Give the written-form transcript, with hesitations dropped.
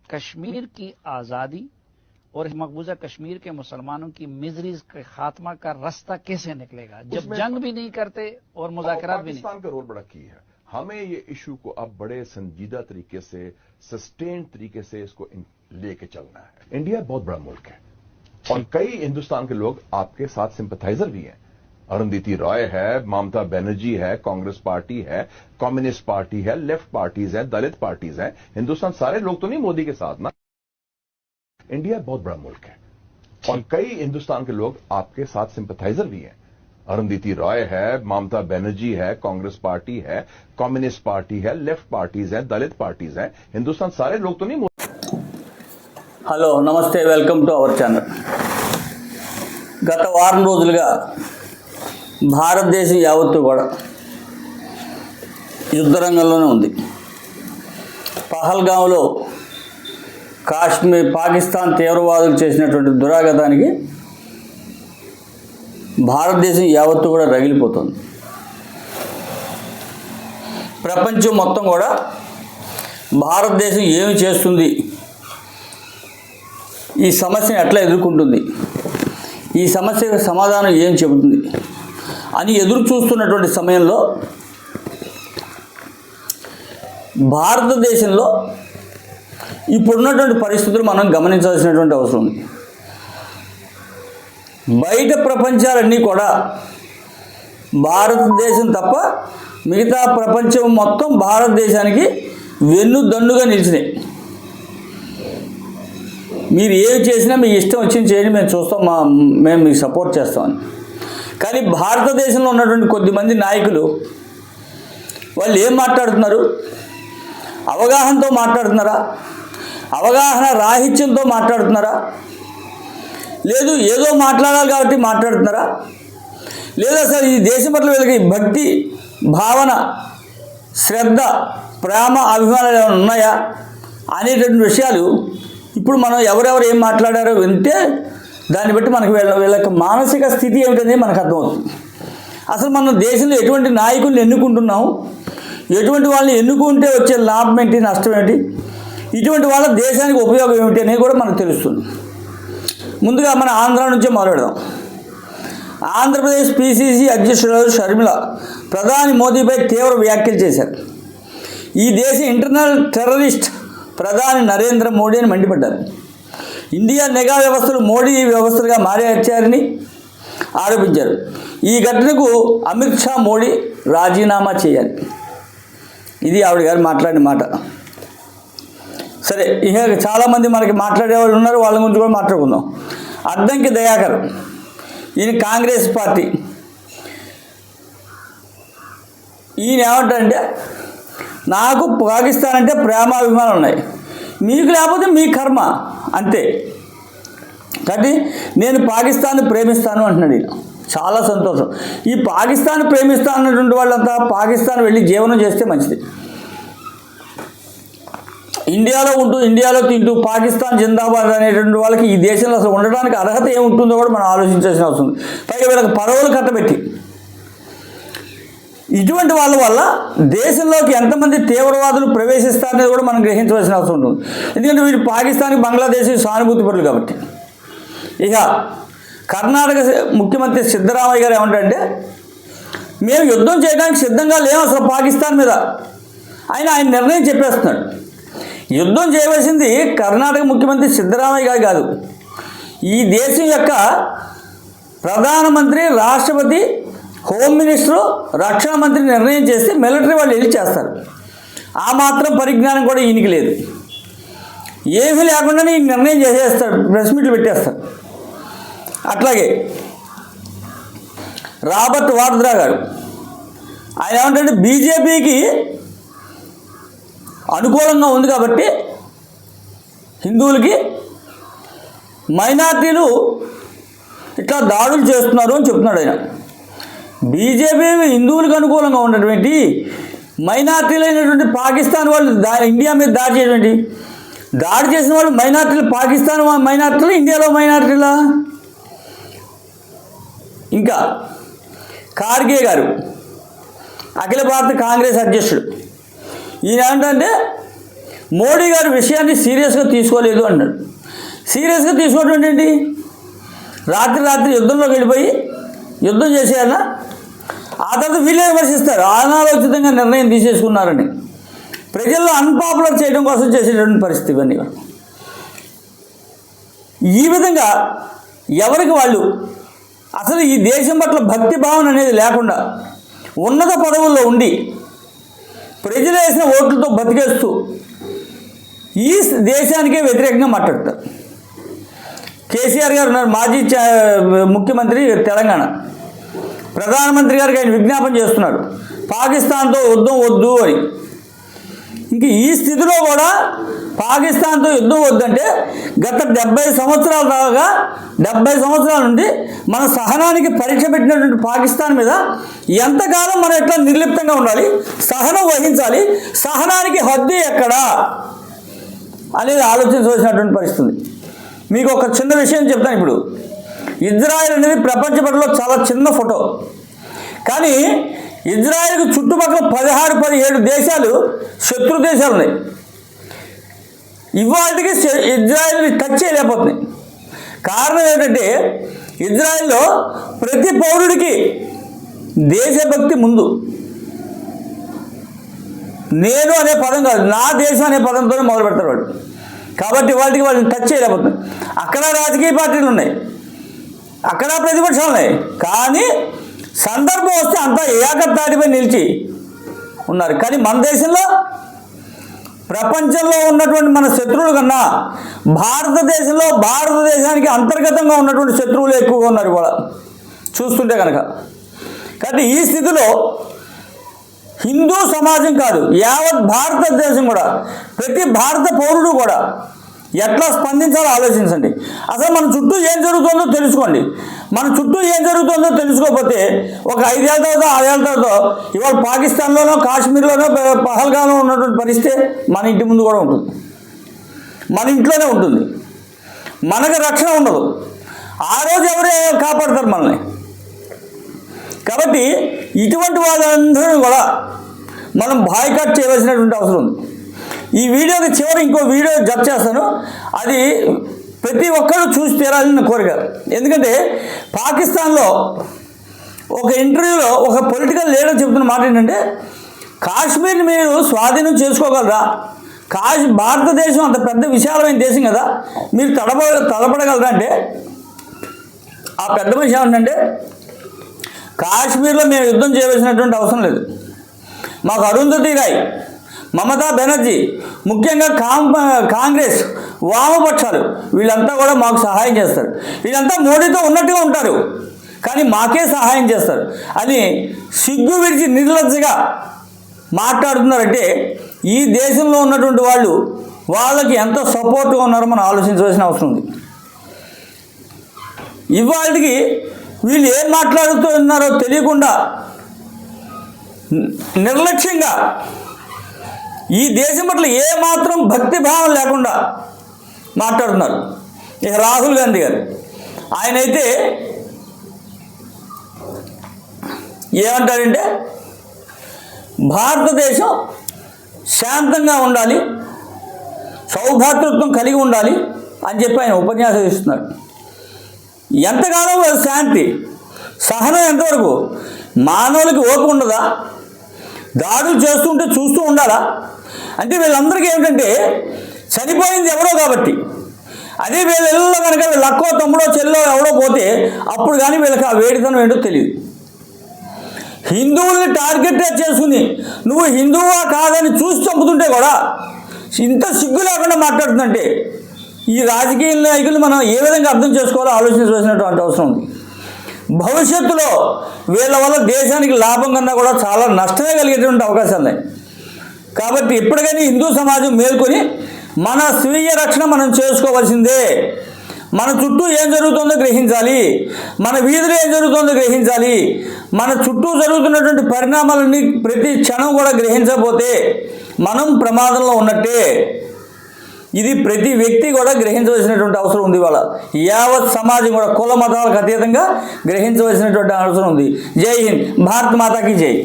कश्मीर की आज़ादी और मकबूजा कश्मीर के मुसलमानों की मिजरीज के खात्मा का रास्ता कैसे निकलेगा जब जंग भी नहीं करते और मुज़ाकरात भी नहीं। पाकिस्तान का रोल बड़ा की है। हमें ये इशू को अब बड़े संजीदा तरीके से, सस्टेन तरीके से इसको लेके चलना है। इंडिया बहुत बड़ा मुल्क है और कई हिंदुस्तान के लोग आपके साथ सिंपथाइजर भी हैं। अरुंधति रॉय है, ममता बनर्जी है, कांग्रेस पार्टी है, कम्युनिस्ट पार्टी है, लेफ्ट पार्टीज है, दलित पार्टीज हैं। हिंदुस्तान सारे लोग तो नहीं मोदी के साथ ना। इंडिया बहुत बड़ा मुल्क है और कई हिंदुस्तान के लोग आपके साथ सिंपथाइजर भी हैं। अरुंधति रॉय है, ममता बनर्जी है, कांग्रेस पार्टी है, कम्युनिस्ट पार्टी है, लेफ्ट पार्टीज है, दलित पार्टीज हैं। हिंदुस्तान सारे लोग तो नहीं। హలో నమస్తే, వెల్కమ్ టు అవర్ ఛానల్. గత వారం రోజులుగా భారతదేశం యావత్తు కూడా యుద్ధరంగంలోనే ఉంది. పహల్గాంలో పాకిస్తాన్ తీవ్రవాదులు చేసినటువంటి దురాఘాతానికి భారతదేశం యావత్తు కూడా రగిలిపోతుంది. ప్రపంచం మొత్తం కూడా భారతదేశం ఏమి చేస్తుంది, ఈ సమస్యను ఎట్లా ఎదుర్కొంటుంది, ఈ సమస్యకు సమాధానం ఏం చెబుతుంది అని ఎదురు చూస్తున్నటువంటి సమయంలో భారతదేశంలో ఇప్పుడున్నటువంటి పరిస్థితులు మనం గమనించాల్సినటువంటి అవసరం ఉంది. బయట ప్రపంచాలన్నీ కూడా భారతదేశం తప్ప మిగతా ప్రపంచం మొత్తం భారతదేశానికి వెన్నుదన్నుగా నిలిచినాయి. మీరు ఏమి చేసినా మీ ఇష్టం వచ్చింది చేయండి, మేము చూస్తాం, మేము మీకు సపోర్ట్ చేస్తామని. కానీ భారతదేశంలో ఉన్నటువంటి కొద్దిమంది నాయకులు వాళ్ళు ఏం మాట్లాడుతున్నారు? అవగాహనతో మాట్లాడుతున్నారా? అవగాహన రాహిత్యంతో మాట్లాడుతున్నారా? లేదు ఏదో మాట్లాడాలి కాబట్టి మాట్లాడుతున్నారా? లేదా సార్ ఈ దేశం పట్ల వీళ్ళకి భక్తి భావన, శ్రద్ధ, ప్రేమ, అభిమానాలు ఏమైనా ఉన్నాయా అనేటువంటి విషయాలు ఇప్పుడు మనం ఎవరెవరు ఏం మాట్లాడారో వింటే దాన్ని బట్టి మనకు వీళ్ళ యొక్క మానసిక స్థితి ఏమిటనేది మనకు అర్థమవుతుంది. అసలు మన దేశంలో ఎటువంటి నాయకుల్ని ఎన్నుకుంటున్నాం, ఎటువంటి వాళ్ళని ఎన్నుకుంటే వచ్చే లాభం ఏంటి, నష్టం ఏంటి, ఇటువంటి వాళ్ళ దేశానికి ఉపయోగం ఏమిటి అనేది కూడా మనకు తెలుస్తుంది. ముందుగా మన ఆంధ్ర నుంచే మొదలెడదాం. ఆంధ్రప్రదేశ్ పిసిసి అధ్యక్షురాలు షర్మిల ప్రధాని మోదీపై తీవ్ర వ్యాఖ్యలు చేశారు. ఈ దేశ ఇంటర్నల్ టెర్రరిస్ట్ ప్రధాని నరేంద్ర మోడీ అని మండిపడ్డారు. ఇండియా నిఘా వ్యవస్థలు మోడీ వ్యవస్థలుగా మారచ్చారని ఆరోపించారు. ఈ ఘటనకు అమిత్ షా మోడీ రాజీనామా చేయాలి. ఇది ఆవిడ గారు మాట్లాడిన మాట. సరే, ఇక చాలామంది మనకి మాట్లాడేవాళ్ళు ఉన్నారు, వాళ్ళ గురించి కూడా మాట్లాడుకుందాం. అద్దంకి దయాకర్, ఈయన కాంగ్రెస్ పార్టీ. ఈయన ఏమంటారంటే, నాకు పాకిస్తాన్ అంటే ప్రేమాభిమానాలు ఉన్నాయి, మీకు లేకపోతే మీ కర్మ అంతే, కాబట్టి నేను పాకిస్తాన్ని ప్రేమిస్తాను అంటున్నాడు ఈయన. చాలా సంతోషం. ఈ పాకిస్తాన్ ప్రేమిస్తాను అన్నటువంటి వాళ్ళంతా పాకిస్తాన్ వెళ్ళి జీవనం చేస్తే మంచిది. ఇండియాలో ఉంటూ ఇండియాలో తింటూ పాకిస్తాన్ జిందాబాద్ అనేటువంటి వాళ్ళకి ఈ దేశంలో అసలు ఉండడానికి అర్హత ఏముంటుందో కూడా మనం ఆలోచించాల్సిన అవసరం ఉంది. పైగా వీళ్ళకి పదవులు కట్టబెట్టి ఇటువంటి వాళ్ళ వల్ల దేశంలోకి ఎంతమంది తీవ్రవాదులు ప్రవేశిస్తారనేది కూడా మనం గ్రహించవలసిన అవసరం ఉంటుంది. ఎందుకంటే వీళ్ళు పాకిస్తాన్కి బంగ్లాదేశ్ సానుభూతి పరులు కాబట్టి. ఇక కర్ణాటక ముఖ్యమంత్రి సిద్ధరామయ్య గారు ఏమంటారంటే, మేము యుద్ధం చేయడానికి సిద్ధంగా లేము అసలు పాకిస్తాన్ మీద. ఆయన నిర్ణయం చెప్పేస్తున్నాడు. యుద్ధం చేయవలసింది కర్ణాటక ముఖ్యమంత్రి సిద్ధరామయ్య గారు కాదు, ఈ దేశం యొక్క ప్రధానమంత్రి, రాష్ట్రపతి, హోమ్ మినిస్టరు, రక్షణ మంత్రి నిర్ణయం చేస్తే మిలిటరీ వాళ్ళు వెళ్ళి చేస్తారు. ఆ మాత్రం పరిజ్ఞానం కూడా ఈయనకి లేదు. ఏమీ లేకుండానే ఈ నిర్ణయం చేసేస్తాడు, ప్రెస్ మీట్లు పెట్టేస్తాడు. అట్లాగే రాబర్ట్ వాద్రా గారు, ఆయన ఏమంటే బీజేపీకి అనుకూలంగా ఉంది కాబట్టి హిందువులకి మైనార్టీలు ఇట్లా దాడులు చేస్తున్నారు అని చెప్తున్నాడు ఆయన. బీజేపీ హిందువులకు అనుకూలంగా ఉన్నటువంటి మైనార్టీలు అయినటువంటి పాకిస్తాన్ వాళ్ళు ఇండియా మీద దాడి చేయటువంటి, దాడి చేసిన వాళ్ళు మైనార్టీలు, పాకిస్తాన్ మైనార్టీలు, ఇండియాలో మైనార్టీలా? ఇంకా ఖార్గే గారు, అఖిల భారత కాంగ్రెస్ అధ్యక్షుడు, ఈయన ఏంటంటే మోడీ గారి విషయాన్ని సీరియస్గా తీసుకోలేదు అన్నాడు. సీరియస్గా తీసుకోవడం ఏంటి? రాత్రి యుద్ధంలోకి వెళ్ళిపోయి యుద్ధం చేసేయాలా? ఆ తర్వాత వీళ్ళే విమర్శిస్తారు అనాలోచితంగా నిర్ణయం తీసేసుకున్నారని. ప్రజల్లో అన్పాపులర్ చేయడం కోసం చేసేటువంటి పరిస్థితి ఇవన్నీ. ఈ విధంగా ఎవరికి వాళ్ళు అసలు ఈ దేశం పట్ల భక్తి భావన అనేది లేకుండా ఉన్నత పదవుల్లో ఉండి ప్రజలు వేసిన ఓట్లతో బతికేస్తూ ఈ దేశానికే వ్యతిరేకంగా మాట్లాడతారు. కేసీఆర్ గారు ఉన్నారు, మాజీ ముఖ్యమంత్రి తెలంగాణ. ప్రధానమంత్రి గారికి ఆయన విజ్ఞాపన చేస్తున్నాడు పాకిస్తాన్తో యుద్ధం వద్దు అని. ఇంక ఈ స్థితిలో కూడా పాకిస్తాన్తో యుద్ధం వద్దంటే గత 70 సంవత్సరాల దాకా 70 సంవత్సరాల నుండి మన సహనానికి పరీక్ష పెట్టినటువంటి పాకిస్తాన్ మీద ఎంతకాలం మనం ఎట్లా నిర్లిప్తంగా ఉండాలి, సహనం వహించాలి, సహనానికి హద్దు ఎక్కడా అనేది ఆలోచించవలసినటువంటి పరిస్థితి. మీకు ఒక చిన్న విషయం చెప్తాను. ఇప్పుడు ఇజ్రాయెల్ అనేది ప్రపంచ పటంలో చాలా చిన్న ఫోటో, కానీ ఇజ్రాయెల్కి చుట్టుపక్కల 16-17 దేశాలు శత్రు దేశాలు ఉన్నాయి. ఇవాళకి ఇజ్రాయెల్ని టచ్ చేయలేకపోతున్నాయి. కారణం ఏంటంటే ఇజ్రాయెల్లో ప్రతి పౌరుడికి దేశభక్తి ముందు. నేను అనే పదం కాదు, నా దేశం అనే పదంతోనే మొదలు పెడతారు వాడు. కాబట్టి వాళ్ళని టచ్ చేయలేకపోతుంది. అక్కడ రాజకీయ పార్టీలు ఉన్నాయి, అక్కడ ప్రతిపక్షాలు ఉన్నాయి, కానీ సందర్భం వస్తే అంతా ఏకతాటిపై నిలిచి ఉన్నారు. కానీ మన దేశంలో ప్రపంచంలో ఉన్నటువంటి మన శత్రువుల కన్నా భారతదేశానికి అంతర్గతంగా ఉన్నటువంటి శత్రువులు ఎక్కువగా ఉన్నారు ఇవాళ చూస్తుంటే కనుక. కాబట్టి ఈ స్థితిలో హిందూ సమాజం కాదు, యావత్ భారతదేశం కూడా, ప్రతి భారత పౌరుడు కూడా ఎట్లా స్పందించాలో ఆలోచించండి. అసలు మన చుట్టూ ఏం జరుగుతుందో తెలుసుకోండి. మన చుట్టూ ఏం జరుగుతుందో తెలుసుకోకపోతే ఒక 5 ఏళ్ళ తర్వాత 6 ఏళ్ళ తర్వాత ఇవాళ పాకిస్తాన్లోనో కాశ్మీర్లోనో పహల్గాలో ఉన్నటువంటి పరిస్థితి మన ఇంటి ముందు కూడా ఉంటుంది, మన ఇంట్లోనే ఉంటుంది. మనకు రక్షణ ఉండదు. ఆ రోజు ఎవరే కాపాడతారు మనల్ని? కాబట్టి ఇటువంటి వాళ్ళందరూ కూడా మనం బాయ్కాట్ చేయవలసినటువంటి అవసరం ఉంది. ఈ వీడియోకి చివరి ఇంకో వీడియో జప్ చేస్తాను, అది ప్రతి ఒక్కరూ చూసి తీరాలని కోరిక. ఎందుకంటే పాకిస్తాన్లో ఒక ఇంటర్వ్యూలో ఒక పొలిటికల్ లీడర్ చెప్తున్న మాట ఏంటంటే, కాశ్మీర్ని మీరు స్వాధీనం చేసుకోగలరా? భారతదేశం అంత పెద్ద విశాలమైన దేశం కదా, మీరు తలపడగలరా అంటే ఆ పెద్ద మనిషి ఏమంటే, కాశ్మీర్లో మేము యుద్ధం చేయవలసినటువంటి అవసరం లేదు. మాకు అరుంధతి రాయ్, మమతా బెనర్జీ, ముఖ్యంగా కాంగ్రెస్ వామపక్షాలు వీళ్ళంతా కూడా మాకు సహాయం చేస్తారు. వీళ్ళంతా మోడీతో ఉన్నట్టుగా ఉంటారు, కానీ మాకే సహాయం చేస్తారు అని సిగ్గు విడిచి నిర్లజ్జగా మాట్లాడుతున్నారంటే ఈ దేశంలో ఉన్నటువంటి వాళ్ళకి ఎంత సపోర్ట్గా ఉన్నారో మనం ఆలోచించవలసిన అవసరం ఉంది. ఇవాళకి వీళ్ళు ఏం మాట్లాడుతున్నారో తెలియకుండా నిర్లక్ష్యంగా ఈ దేశం పట్ల ఏమాత్రం భక్తి భావం లేకుండా మాట్లాడుతున్నారు. ఇక రాహుల్ గాంధీ గారు ఆయనైతే ఏమంటారంటే, భారతదేశం శాంతంగా ఉండాలి, సౌభాతృత్వం కలిగి ఉండాలి అని చెప్పి ఆయన ఉపన్యాసం ఇస్తున్నాడు. ఎంతకాలం శాంతి సహనం ఎంతవరకు? మానవులకి ఓపిక ఉండదా? దాడులు చేస్తుంటే చూస్తూ ఉండాలా? అంటే వీళ్ళందరికీ ఏమిటంటే చనిపోయింది ఎవరో కాబట్టి, అదే వీళ్ళలో కనుక వీళ్ళ అక్కో తమ్ముడో చెల్లో ఎవడో పోతే అప్పుడు కానీ వీళ్ళకి ఆ వేడితనం ఏంటో తెలియదు. హిందువుల్ని టార్గెట్ చేసుకుని నువ్వు హిందువా కాదని చూసి చంపుతుంటే కూడా ఇంత సిగ్గు లేకుండా మాట్లాడుతుందంటే ఈ రాజకీయ నాయకులు మనం ఏ విధంగా అర్థం చేసుకోవాలో ఆలోచించవలసినటువంటి అవసరం ఉంది. భవిష్యత్తులో వీళ్ళ వల్ల దేశానికి లాభం కన్నా కూడా చాలా నష్టమే కలిగేటువంటి అవకాశాలు ఉన్నాయి. కాబట్టి ఇప్పటికైనా హిందూ సమాజం మేల్కొని మన స్వీయ రక్షణ మనం చేసుకోవాల్సిందే. మన చుట్టూ ఏం జరుగుతుందో గ్రహించాలి, మన వీధిలో ఏం జరుగుతుందో గ్రహించాలి, మన చుట్టూ జరుగుతున్నటువంటి పరిణామాలన్నీ ప్రతి క్షణం కూడా గ్రహించకపోతే మనం ప్రమాదంలో ఉన్నట్టే. ఇది ప్రతి వ్యక్తి కూడా గ్రహించవలసినటువంటి అవసరం ఉంది. ఇవాళ యావత్ సమాజం కూడా కుల మతాలకు అతీతంగా గ్రహించవలసినటువంటి అవసరం ఉంది. జై హింద్, భారత్ మాతాకి జై.